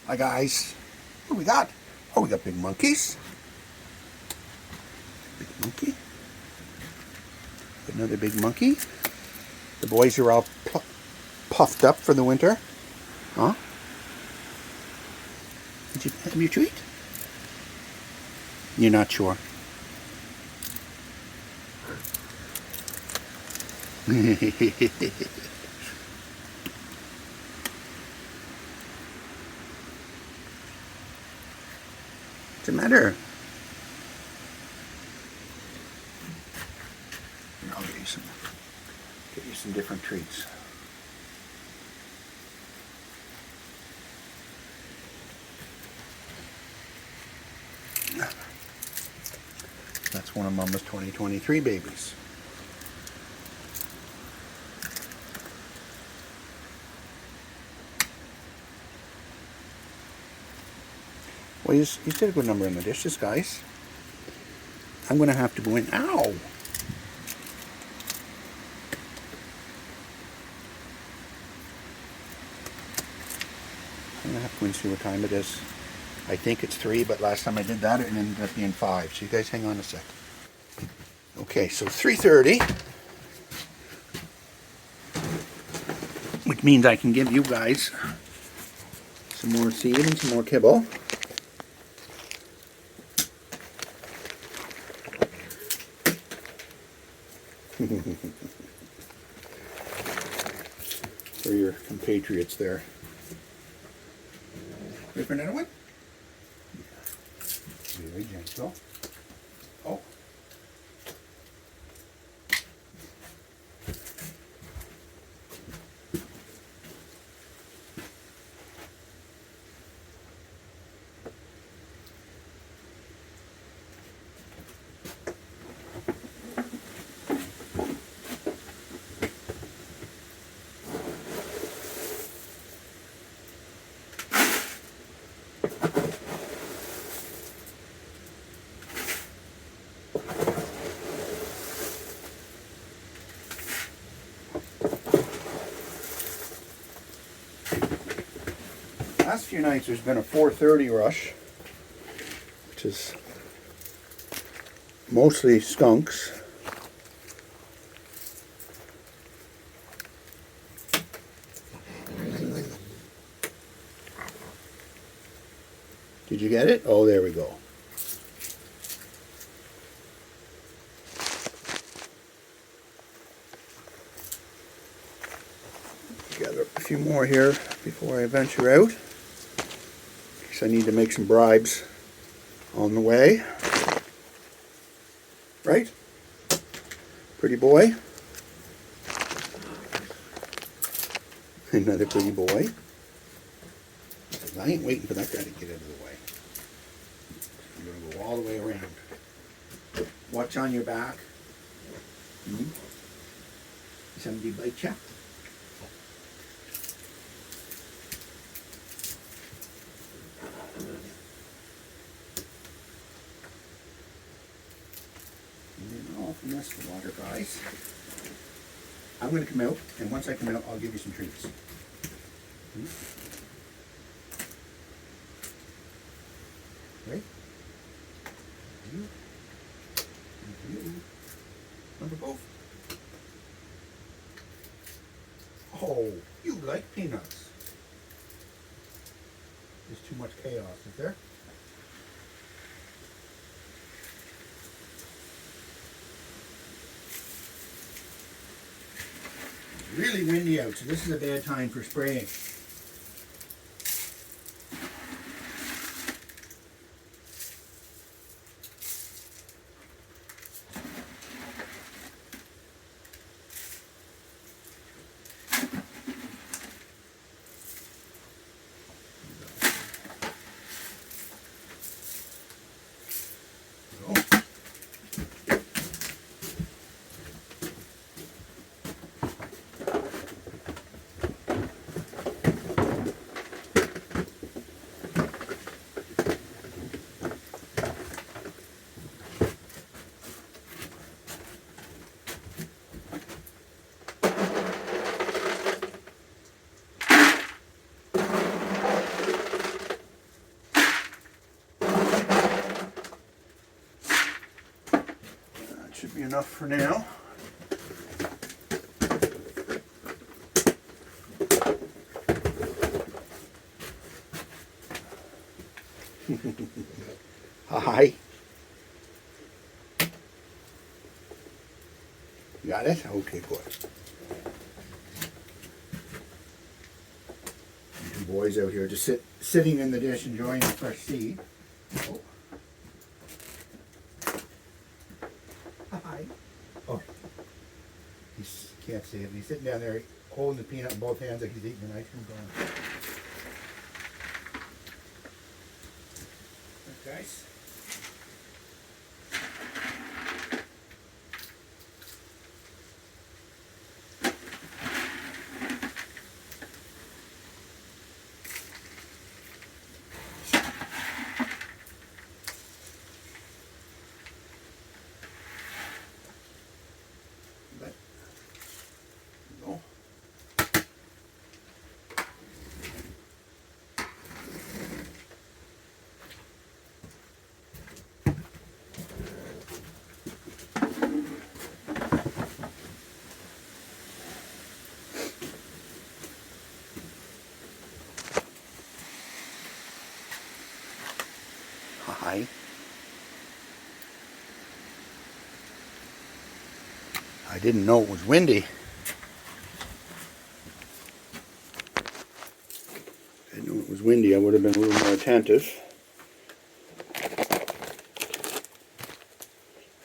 Hi guys. What do we got? Oh, we got big monkeys. Big monkey. Another big monkey. The boys are all puffed up for the winter. Huh? Did you have your treat? You're not sure. What's the matter? I'll get you some different treats. That's one of Mama's 2023 babies. Well, you did a good number in the dishes, guys. I'm going to have to go in. Ow! I'm going to have to go and see what time it is. I think it's 3, but last time I did that, it ended up being 5. So you guys hang on a sec. Okay, so 3:30. Which means I can give you guys some more seed and some more kibble. For your compatriots there. Ready for another one? Yeah. Very gentle. Oh. Last few nights there's been a 4:30 rush, which is mostly skunks. Did you get it? Oh, there we go. Gather up a few more here before I venture out. I need to make some bribes on the way. Right? Pretty boy. Another pretty boy. I ain't waiting for that guy to get out of the way. I'm going to go all the way around. Watch on your back. Somebody bite you? Finesse the water, guys. I'm going to come out, and once I come out, I'll give you some treats. Right? Number both. Oh, you like peanuts. There's too much chaos, is there? Really windy out, so this is a bad time for spraying. Be enough for now. Hi. You got it? Okay, good. Two boys out here just sitting in the dish enjoying the fresh seed. Oh. Hi. Oh. He can't see it. He's sitting down there holding the peanut in both hands like he's eating an ice cream cone. Guys. Go. Hi. I didn't know it was windy. I didn't know it was windy. I would have been a little more attentive.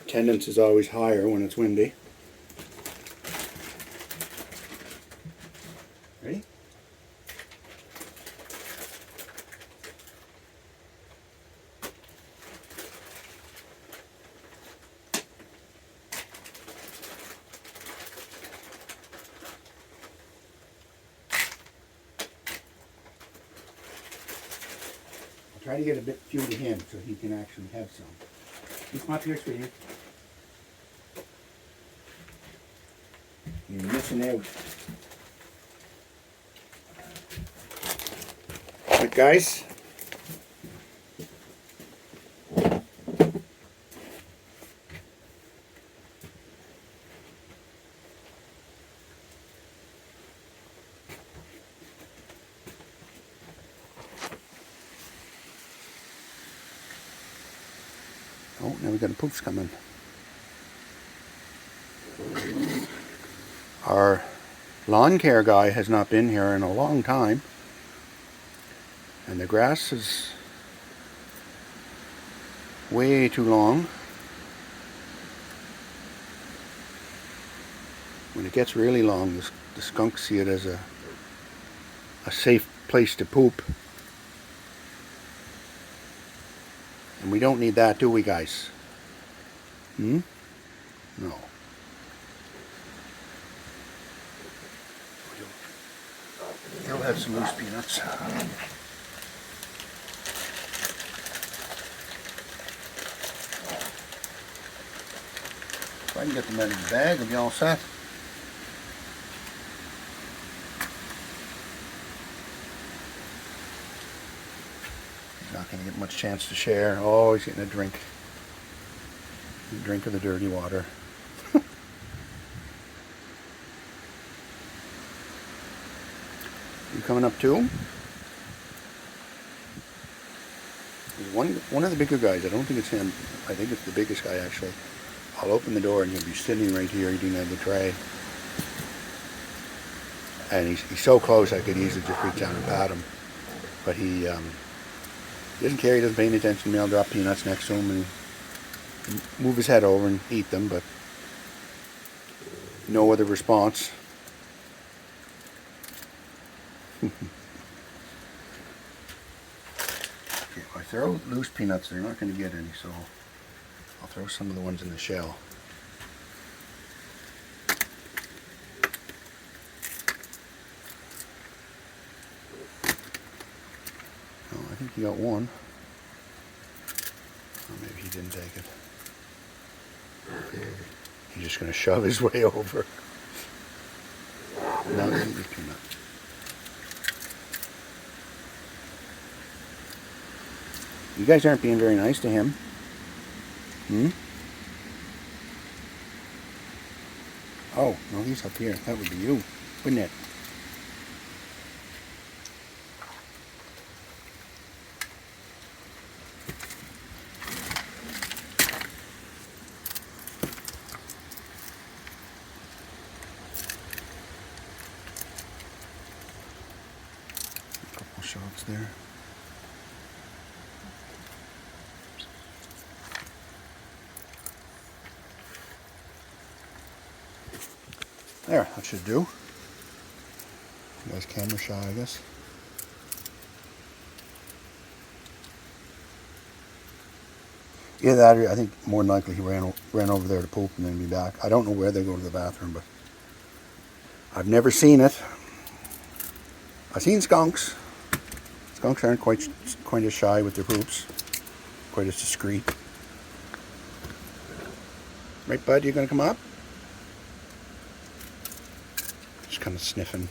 Attendance is always higher when it's windy. Ready? Try to get a few to him so he can actually have some. You come up here, sweetie. You're missing out. Right, guys? Oh, now we got a poofs coming. Our lawn care guy has not been here in a long time. And the grass is way too long. When it gets really long, the skunks see it as a safe place to poop. And we don't need that, do we, guys? No. He'll have some loose peanuts. If I can get them out of the bag, I'll be all set. He's not going to get much chance to share. Oh, he's getting a drink. A drink of the dirty water. You coming up too? One of the bigger guys, I don't think it's him, I think it's the biggest guy actually. I'll open the door and he'll be sitting right here eating out of the tray. And he's so close I could easily just reach out and pat him. But he doesn't care, he doesn't pay any attention to me. I'll drop peanuts next to him and move his head over and eat them, but no other response. Okay, if I throw loose peanuts, they're not going to get any, so I'll throw some of the ones in the shell. Oh, I think he got one. Or maybe he didn't take it. He's just going to shove his way over. Now eat the peanut. You guys aren't being very nice to him. Oh, no, he's up here. That would be you, wouldn't it? A couple shots there. There, that should do. You guys camera shy, I guess. Either that or I think more than likely he ran over there to poop and then be back. I don't know where they go to the bathroom, but I've never seen it. I've seen skunks. Skunks aren't quite as shy with their poops. Quite as discreet. Right, bud? You gonna come up? Just kind of sniffing.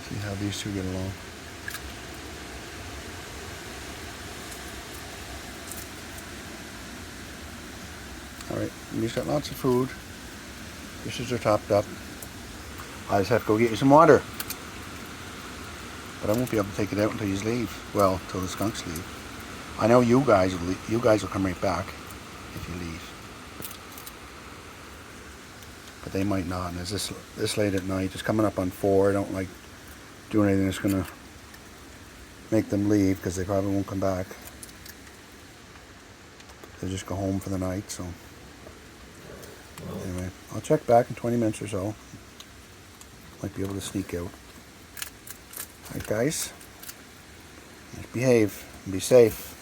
See how these two get along. Alright, he's got lots of food. Dishes are topped up. I just have to go get you some water. But I won't be able to take it out until you leave. Well, until the skunks leave. I know you guys will come right back if you leave. But they might not, and it's this late at night. It's coming up on 4. I don't like doing anything that's gonna make them leave because they probably won't come back. They'll just go home for the night, so anyway, I'll check back in 20 minutes or so. Might be able to sneak out. Alright guys, behave and be safe.